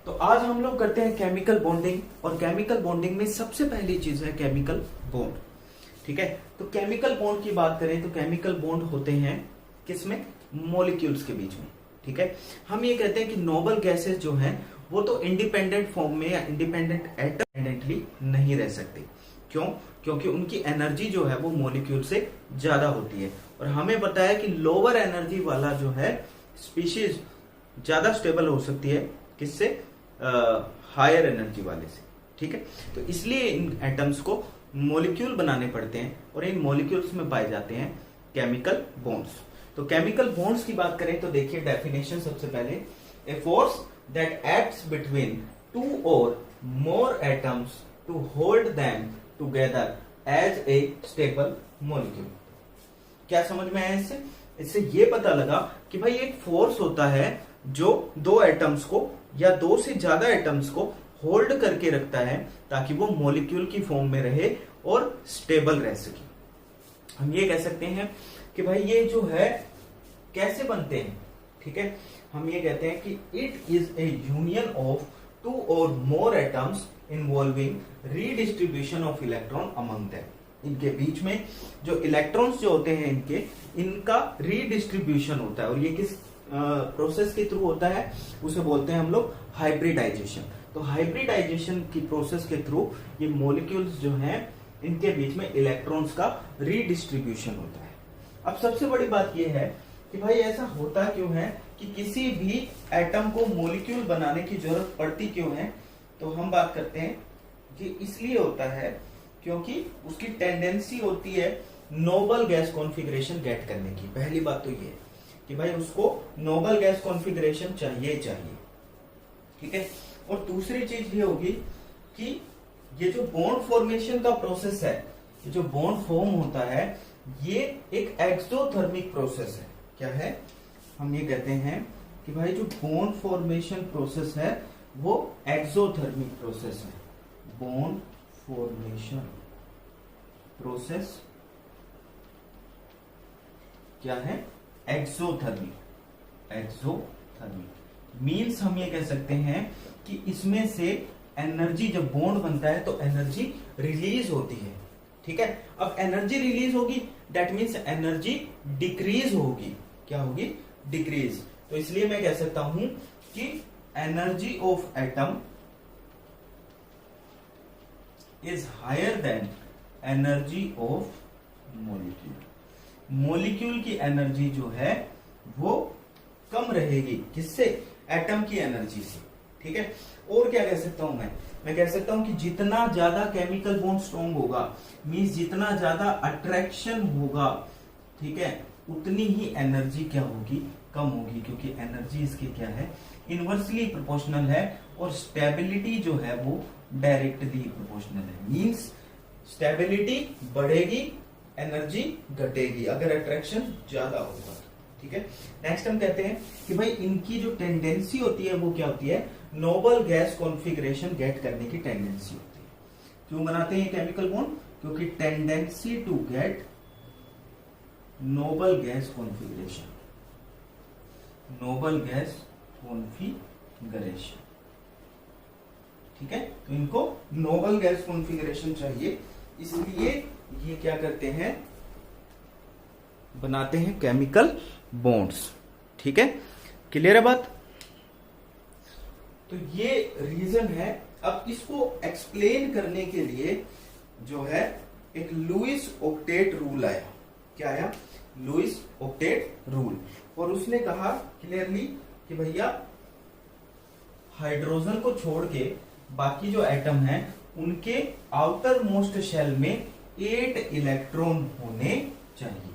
तो आज हम लोग करते हैं केमिकल बॉन्डिंग, और केमिकल बॉन्डिंग में सबसे पहली चीज है केमिकल बॉन्ड। ठीक है, तो केमिकल बॉन्ड की बात करें तो केमिकल बॉन्ड होते हैं किसमें? मॉलिक्यूल्स के बीच में। ठीक है, हम ये कहते हैं कि नोबल गैसेस जो हैं वो तो इंडिपेंडेंट फॉर्म में या इंडिपेंडेंट इंडिपेंडेंटली नहीं रह सकते। क्यों? क्योंकि उनकी एनर्जी जो है वो मॉलिक्यूल से ज्यादा होती है, और हमें पता है कि लोअर एनर्जी वाला जो है स्पीशीज ज्यादा स्टेबल हो सकती है किससे? हायर एनर्जी वाले से। ठीक है, तो इसलिए इन एटम्स को मॉलिक्यूल बनाने पड़ते हैं, और इन मॉलिक्यूल्स में पाए जाते हैं केमिकल बॉन्ड्स। तो केमिकल बॉन्ड्स की बात करें तो देखिए डेफिनेशन सबसे पहले, a force that acts between two or more atoms to hold them together as a stable molecule. क्या समझ में आया इससे? इससे ये पता लगा कि भाई एक फोर्स होता है जो दो एटम्स को या दो से ज्यादा एटम्स को होल्ड करके रखता है ताकि वो मॉलिक्यूल की फॉर्म में रहे और स्टेबल रह सके। हम ये कह सकते हैं कि भाई ये जो है कैसे बनते हैं। ठीक है, हम ये कहते हैं कि it is a union of two or more atoms involving redistribution of electron among them. इनके बीच में जो इलेक्ट्रॉन्स जो होते हैं इनका रीडिस्ट्रीब्यूशन होता है, और ये किस प्रोसेस के थ्रू होता है? उसे बोलते हैं हम लोग हाइब्रिडाइजेशन। तो हाइब्रिडाइजेशन की प्रोसेस के थ्रू ये मॉलिक्यूल्स जो हैं इनके बीच में इलेक्ट्रॉन्स का रीडिस्ट्रीब्यूशन होता है। अब सबसे बड़ी बात यह है कि भाई ऐसा होता क्यों है कि किसी भी एटम को मॉलिक्यूल बनाने की जरूरत पड़ती क्यों है? तो हम बात करते हैं कि इसलिए होता है क्योंकि उसकी टेंडेंसी होती है नोबल गैस कॉन्फ़िगरेशन गेट करने की। पहली बात तो ये है कि भाई उसको नोबल गैस कॉन्फ़िगरेशन चाहिए। ठीक है, और दूसरी चीज ये होगी कि ये जो बॉन्ड फॉर्मेशन का प्रोसेस है, ये जो बॉन्ड फॉर्म होता है, ये एक एक्सोथर्मिक प्रोसेस है। क्या है? हम ये कहते हैं कि भाई जो बॉन्ड फॉर्मेशन प्रोसेस है वो एक्सोथर्मिक प्रोसेस है। बॉन्ड फॉर्मेशन प्रोसेस क्या है? एक्सोथर्मिक। एक्सोथर्मिक मीन्स हम ये कह सकते हैं कि इसमें से एनर्जी, जब बॉन्ड बनता है तो एनर्जी रिलीज होती है। ठीक है, अब एनर्जी रिलीज होगी दैट मीन्स एनर्जी डिक्रीज होगी। क्या होगी? डिक्रीज। तो इसलिए मैं कह सकता हूं कि energy of atom is higher than energy of molecule. Molecule की एनर्जी जो है वो कम रहेगी किससे? एटम की एनर्जी से। ठीक है, और क्या कह सकता हूं मैं कह सकता हूं कि जितना ज्यादा केमिकल बॉन्ड स्ट्रॉन्ग होगा मींस जितना ज्यादा अट्रैक्शन होगा, ठीक है, उतनी ही एनर्जी क्या होगी? कम होगी, क्योंकि एनर्जी इसकी क्या है? इनवर्सली प्रोपोर्शनल है, और स्टेबिलिटी जो है वो डायरेक्टली प्रोपोर्शनल है। मींस स्टेबिलिटी बढ़ेगी, एनर्जी घटेगी अगर अट्रैक्शन ज्यादा होगा। ठीक है, नेक्स्ट हम कहते हैं कि भाई इनकी जो टेंडेंसी होती है वो क्या होती है? नोबल गैस कॉन्फ़िगरेशन गेट करने की टेंडेंसी होती है। क्यों बनाते हैं ये केमिकल बॉन्ड? क्योंकि tendency to get noble gas configuration. Noble gas configuration. ठीक है, तो इनको नोबल गैस कॉन्फ़िगरेशन चाहिए, इसलिए ये क्या करते हैं? बनाते हैं केमिकल बॉन्ड्स। ठीक है, क्लियर है बात? तो ये रीजन है। अब इसको एक्सप्लेन करने के लिए जो है एक लुईस ऑक्टेट रूल आया। क्या आया? Lewis octet rule. और उसने कहा क्लियरली कि भैया हाइड्रोजन को छोड़ के बाकी जो एटम हैं उनके आउटर मोस्ट शेल में 8 इलेक्ट्रॉन होने चाहिए।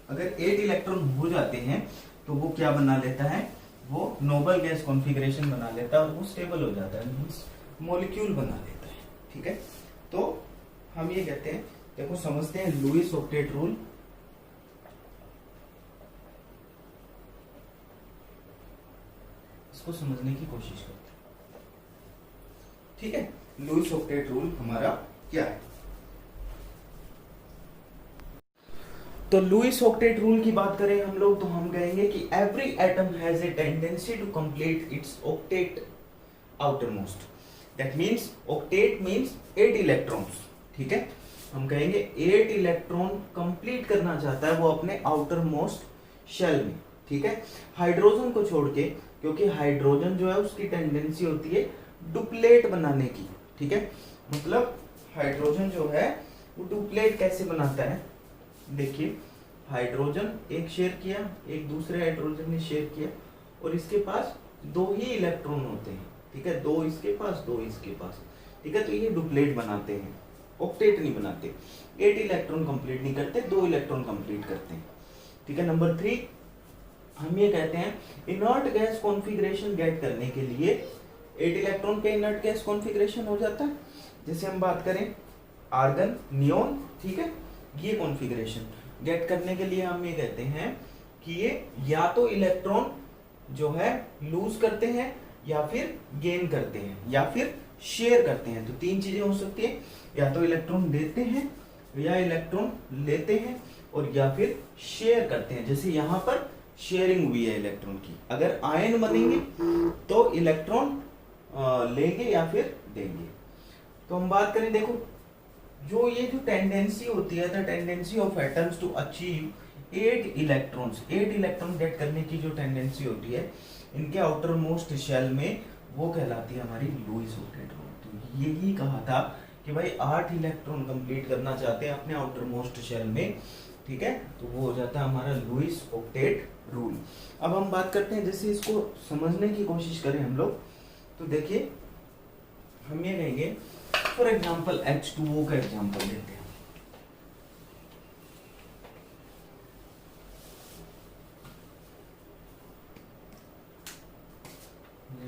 अगर 8 इलेक्ट्रॉन हो जाते हैं तो वो क्या बना लेता है? वो नोबल गैस कॉन्फ़िगरेशन बना लेता है और वो स्टेबल हो जाता है, मींस मॉलिक्यूल बना लेता है। ठीक है, तो हम ये कहते हैं, देखो समझते हैं लुईस ऑक्टेट रूल। इसको समझने की कोशिश करते हैं। ठीक है, लुईस ऑक्टेट रूल हमारा क्या है? तो लुईस ऑक्टेट रूल की बात करें हम लोग तो हम कहेंगे कि every atom has a tendency to complete its octet outer most. That means octet means 8 electrons, ठीक है। हम कहेंगे 8 इलेक्ट्रॉन कंप्लीट करना चाहता है वो अपने आउटर मोस्ट शेल में, ठीक है। हाइड्रोजन को छोड़ के, क्योंकि हाइड्रोजन जो है उसकी टेंडेंसी होती है डुप्लेट बनाने की, ठीक है। मतलब हाइड्रोजन जो है वो डुप्लेट कैसे बनाता है, देखिए हाइड्रोजन एक शेयर किया, एक दूसरे हाइड्रोजन ने शेयर किया, और इसके पास 2 ही इलेक्ट्रॉन होते हैं, ठीक है। 2 इसके पास, 2 इसके पास, ठीक है। तो ये डुप्लेट बनाते हैं, ऑक्टेट नहीं बनाते। 8 इलेक्ट्रॉन कंप्लीट नहीं करते, 2 इलेक्ट्रॉन कंप्लीट करते हैं, ठीक है। नंबर 3, हम ये कहते हैं इनर्ट गैस कॉन्फ़िगरेशन गेट करने के लिए 8 इलेक्ट्रॉन पे इनर्ट गैस कॉन्फ़िगरेशन हो जाता है। जैसे हम बात करें आर्गन, नियोन, ठीक है, ये कॉन्फ़िगरेशन गेट करने के लिए हम ये कहते हैं कि ये या तो इलेक्ट्रॉन जो है लूज करते हैं, या फिर गेन करते हैं, या फिर शेयर करते हैं। तो 3 चीजें हो सकती है, या तो इलेक्ट्रॉन देते हैं, या इलेक्ट्रॉन लेते हैं, और या फिर शेयर करते हैं। जैसे यहां पर शेयरिंग हुई है इलेक्ट्रॉन की, अगर आयन बनेंगे तो इलेक्ट्रॉन लेंगे या फिर देंगे। तो हम बात करें, देखो जो ये जो टेंडेंसी होती है, the tendency of atoms to achieve 8 electrons, 8 electron get करने की जो टेंडेंसी होती है इनके आउटर मोस्ट शेल में, वो कहलाती है हमारी लुईस ऑक्टेट रूल। तो यही कहा था कि भाई 8 इलेक्ट्रॉन कंप्लीट करना चाहते हैं अपने आउटर मोस्ट शेल में, ठीक है, तो वो हो जाता है हमारा लुईस ऑक्टेट रूल। अब हम बात करते हैं, जैसे इसको समझने की कोशिश करें हम लोग, तो देखिए हम ये कहेंगे फॉर एग्जांपल H2O का एग्जांपल लेते हैं।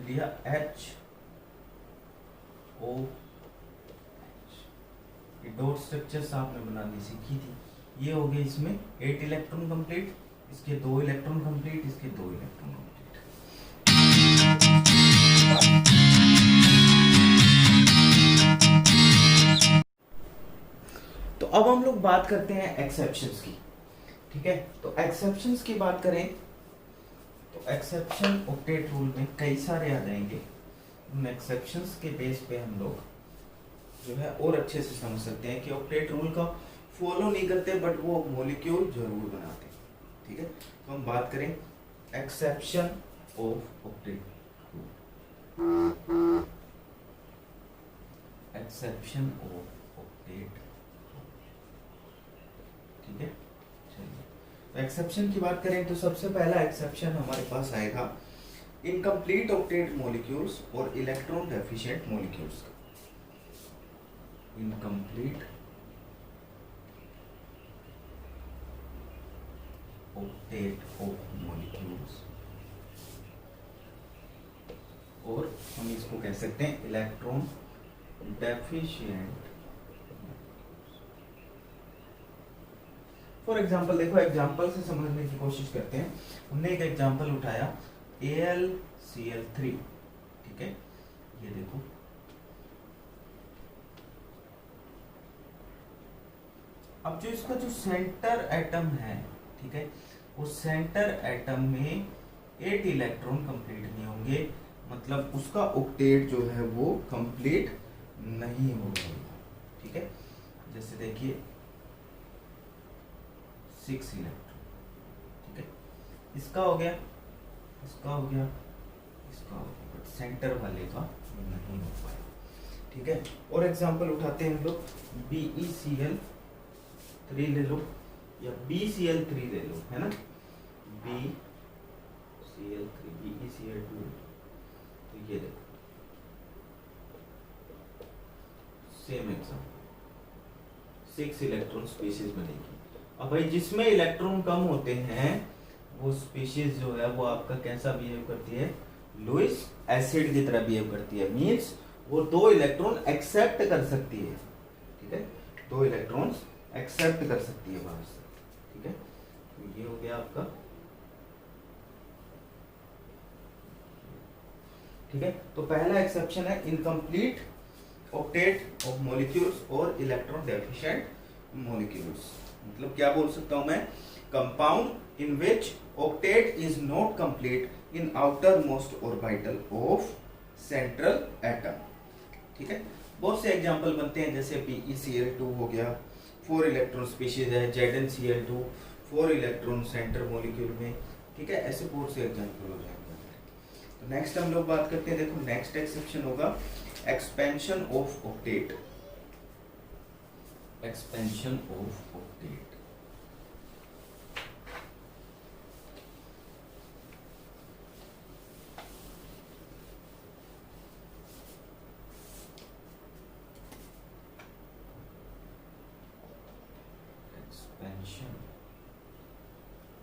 लिया HO, डॉट स्ट्रक्चर्स आपने बनानी सीखी थी। ये हो गए इसमें 8 इलेक्ट्रॉन कंप्लीट, इसके 2 इलेक्ट्रॉन कंप्लीट, इसके 2 इलेक्ट्रॉन कंप्लीट। तो अब हम लोग बात करते हैं एक्सेप्शंस की, ठीक है। तो एक्सेप्शंस की बात करें तो एक्सेप्शन ऑक्टेट रूल में कई सारे आ जाएंगे। उन एक्सेप्शंस के बेस पे हम लोग जो है और अच्छे से समझ सकते हैं कि ऑक्टेट रूल का फॉलो नहीं करते बट वो मॉलिक्यूल जरूर बनाते हैं, ठीक है। तो हम बात करें exception of octet rule, exception of octet, ठीक है। चलिए, तो एक्सेप्शन की बात करें तो सबसे पहला एक्सेप्शन हमारे पास आएगा इनकम्प्लीट ऑक्टेट मॉलिक्यूल्स और इलेक्ट्रॉन डेफिशिएंट मॉलिक्यूल्स का। इनकम्प्लीट ऑक्टेट ऑफ मॉलिक्यूल्स, और हम इसको कह सकते हैं इलेक्ट्रॉन डेफिशिएंट। फॉर एग्जाम्पल देखो, एग्जाम्पल से समझने की कोशिश करते हैं। हमने एक एग्जाम्पल उठाया AlCl3, ठीक है। ये देखो, अब जो इसका जो सेंटर एटम है, ठीक है, उस सेंटर एटम में 8 इलेक्ट्रॉन कंप्लीट नहीं होंगे, मतलब उसका ऑक्टेट जो है वो कंप्लीट नहीं होगा, ठीक है। जैसे देखिए 6 इलेक्ट्रॉन, ठीक है, इसका हो गया, इसका हो गया, इसका हो गया, बट सेंटर वाले का नहीं हो पाया, ठीक है। और एग्जांपल उठाते हैं हम लोग, BeCl3 ले लो या BCl3 ले लो, है ना, BCl3, BeCl2, तो ये देखो सेम एग्जांपल, 6 इलेक्ट्रॉन स्पीशीज बनेगी। अब भाई जिसमें इलेक्ट्रॉन कम होते हैं वो स्पीशीज जो है वो आपका कैसा बिहेव करती है, लुईस एसिड की तरह बिहेव करती है। मींस वो 2 इलेक्ट्रॉन एक्सेप्ट कर सकती है, ठीक है, 2 इलेक्ट्रॉन्स एक्सेप्ट कर सकती है बाहर से, ठीक है। तो ये हो गया आपका, ठीक है। तो पहला एक्सेप्शन है इनकम्प्लीट ऑक्टेट ऑफ मॉलिक्यूल्स और इलेक्ट्रॉन डेफिशिएंट मॉलिक्यूल्स। मतलब क्या बोल सकता हूं मैं, compound in which octet is not complete in outermost orbital of central atom. ठीक है, बहुत से एग्जांपल बनते हैं, जैसे PeCl2 हो गया, 4 इलेक्ट्रॉन स्पीशीज है, ZnCl2 4 इलेक्ट्रॉन सेंटर मॉलिक्यूल में। ठीक है, ऐसे बहुत से एग्जांपल हो जाएंगे। तो नेक्स्ट हम लोग बात करते हैं, देखो नेक्स्ट एक्सेप्शन होगा expansion of octet. Expansion of octet, expansion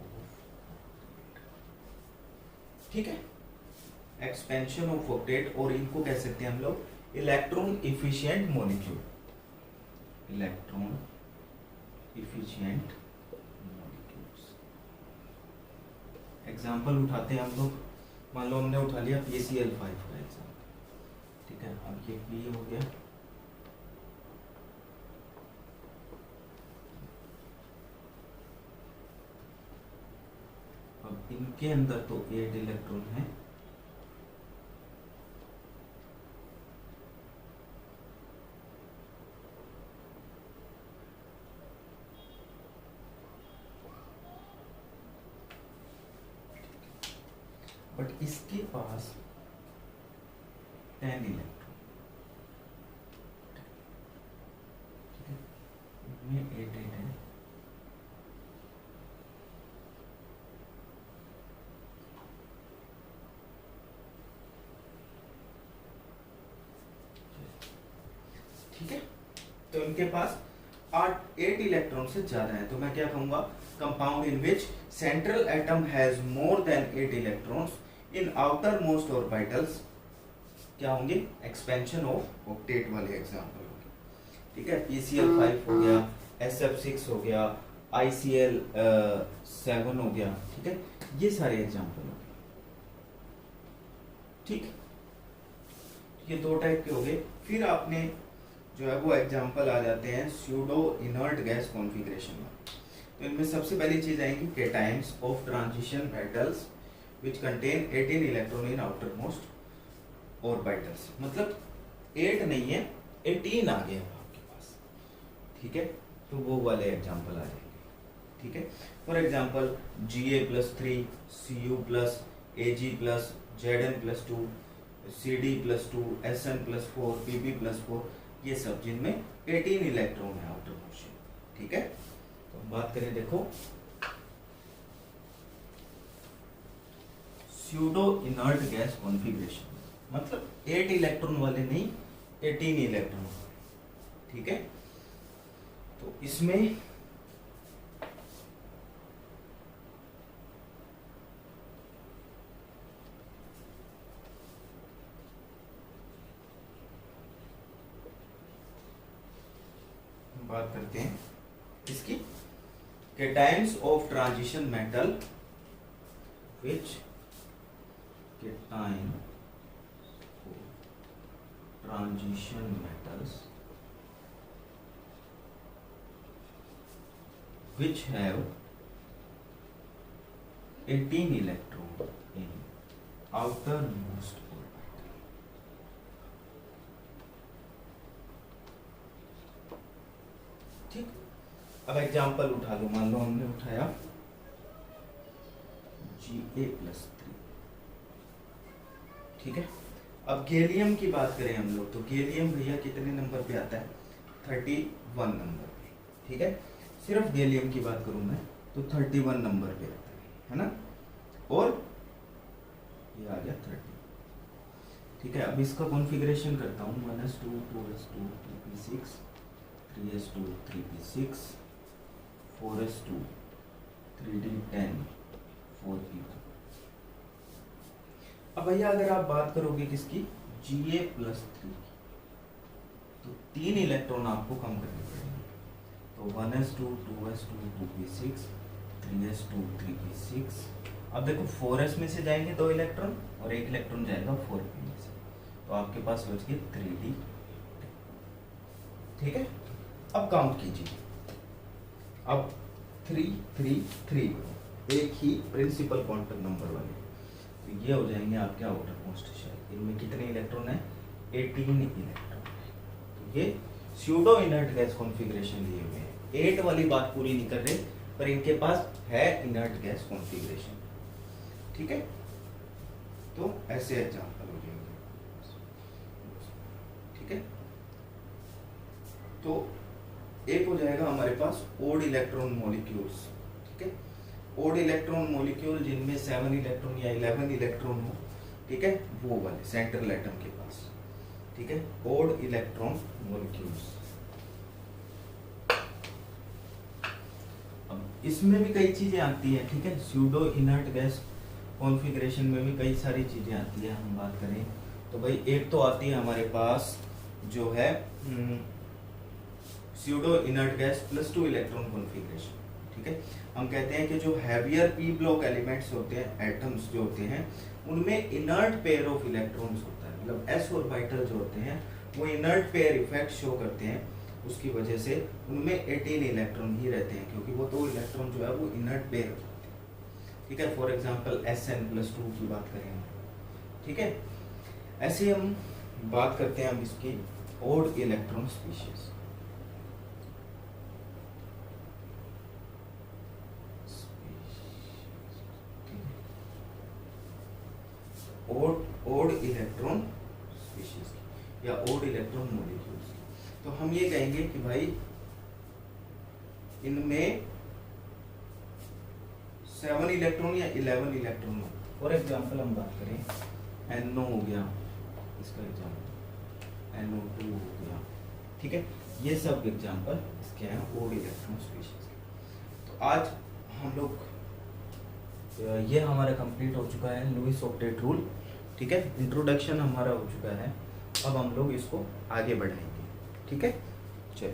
of, ठीक है, एक्सपेंशन ऑफ ऑक्टेट, और इनको कह सकते हैं हम लोग electron efficient molecule. Electron efficient molecules. Example उठाते हैं हम लोग, मान लो हमने उठा लिया PCl5 का एग्जांपल। ठीक है, अब ये P हो गया, अब इनके अंदर तो 8 इलेक्ट्रॉन है, बट इसके पास 10 इलेक्ट्रॉन। ठीक है, इनमें 8 है, ठीक है, तो इनके पास 8 इलेक्ट्रॉन से ज्यादा है, तो मैं क्या कहूंगा, compound in which central atom has more than 8 electrons in outermost orbitals, क्या होंगे, एक्सपेंशन ऑफ ऑक्टेट वाले एग्जांपल होंगे। ठीक है, PCl5 हो गया, SF6 हो गया, ICl7 हो गया। ठीक है, ये सारे एग्जांपल हो गए। ठीक, ये 2 टाइप के हो गए। फिर आपने जो है वो एग्जांपल आ जाते हैं स्यूडो इनर्ट गैस कॉन्फ़िगरेशन में। तो इनमें सबसे पहली चीज आएगी cations of transition metals which contain 18 electron in outermost orbitals, मतलब 8 नहीं है, 18 आ गया आपके पास। ठीक है, तो वो वाले एग्जांपल आ जाएंगे। ठीक है, for example Ga+3, Cu+, Ag+, Zn+2, Cd+2, Sn+4, Pb+4, ये सब जिनमें 18 इलेक्ट्रॉन है आउटर मोस्ट। ठीक है, तो हम बात करें, देखो स्यूडो इनर्ट गैस कॉन्फ़िगरेशन, मतलब 8 इलेक्ट्रॉन वाले नहीं, 18 इलेक्ट्रॉन वाले। ठीक है, तो इसमें बात करते हैं इसकी cations of transition metal which cation transition metals which have 18 electron in outermost orbital। ठीक, अब एग्जांपल उठा लो, मान लो हमने उठाया Ga+3। ठीक है, अब गैलियम की बात करें हम लोग, तो गैलियम भैया कितने नंबर पे आता है, 31 नंबर पे। ठीक है, सिर्फ गैलियम की बात करूं मैं तो 31 नंबर पे आता है ना, और ये आ गया 30। ठीक है, अब इसका कॉन्फ़िगरेशन करता हूँ, 1s2 2s2 2p6 3s2 3p6 4s2 3d10 4p1। अब भैया अगर आप बात करोगे किसकी, Ga+3, तो 3 इलेक्ट्रॉन आपको कम करने पड़ेंगे, तो 1s2 2s2 2p6 3s2 3p6। अब देखो 4s में से जाएंगे 2 इलेक्ट्रॉन और 1 इलेक्ट्रॉन जाएगा 4p में से, तो आपके पास बच गए 3d। ठीक है, अब काउंट कीजिए, अब 3 3 3 एक ही प्रिंसिपल क्वांटम नंबर वाले, तो ये हो जाएंगे आपके आउटर मोस्ट शेल। इनमें कितने इलेक्ट्रॉन है? 18 इलेक्ट्रॉन है। तो ये स्यूडो इनर्ट गैस कॉन्फ़िगरेशन लिए हुए हैं। 8 वाली बात पूरी नहीं कर रहे, पर इनके पास है इनर्ट गैस कॉन्फ़िगरेशन। ठीक है, तो ऐसे एग्जांपल हो जाएंगे। ठीक है, तो एक हो जाएगा हमारे पास ओड इलेक्ट्रॉन मॉलिक्यूल्स। ठीक है, ओड इलेक्ट्रॉन मॉलिक्यूल जिनमें 7 इलेक्ट्रॉन या 11 इलेक्ट्रॉन हो, ठीक है, वो वाले सेंट्रल एटम के पास। ठीक है, ओड इलेक्ट्रॉन मॉलिक्यूल्स। अब इसमें भी कई चीजें आती है। ठीक है, स्यूडो इनर्ट गैस कॉन्फ़िगरेशन में भी कई सारी चीजें आती है। हम बात करें तो भाई एक तो आती है हमारे पास जो है pseudo inert gas +2 electron configuration. ठीक है, हम कहते हैं कि जो हैवियर पी ब्लॉक एलिमेंट्स होते हैं, एटम्स जो होते हैं, उनमें इनर्ट पेयर ऑफ इलेक्ट्रॉन्स होता है। मतलब s ऑर्बिटल जो होते हैं वो इनर्ट पेयर इफेक्ट शो करते हैं। उसकी वजह से उनमें 18 इलेक्ट्रॉन ही रहते हैं, क्योंकि वो 2 इलेक्ट्रॉन जो है वो इनर्ट पेयर होते हैं। ठीक है, फॉर एग्जांपल Sn+2 की बात करें। ठीक है, ऐसे हम बात करते हैं हम इसकी odd electron species. Odd electron species की या ओड इलेक्ट्रॉन मॉलिक्यूल्स की। तो हम ये कहेंगे कि भाई इनमें 7 इलेक्ट्रॉन या 11 इलेक्ट्रॉन हो। फॉर एग्जांपल हम बात करें NO हो गया, इसका एग्जांपल NO2 हो गया। ठीक है, ये सब एग्जांपल इसके हैं ओड इलेक्ट्रॉन स्पीशीज के। तो आज हम लोग ये हमारा कंप्लीट हो चुका है लुईस ऑक्टेट रूल। ठीक है, इंट्रोडक्शन हमारा हो चुका है। अब हम लोग इसको आगे बढ़ाएंगे। ठीक है, चलो।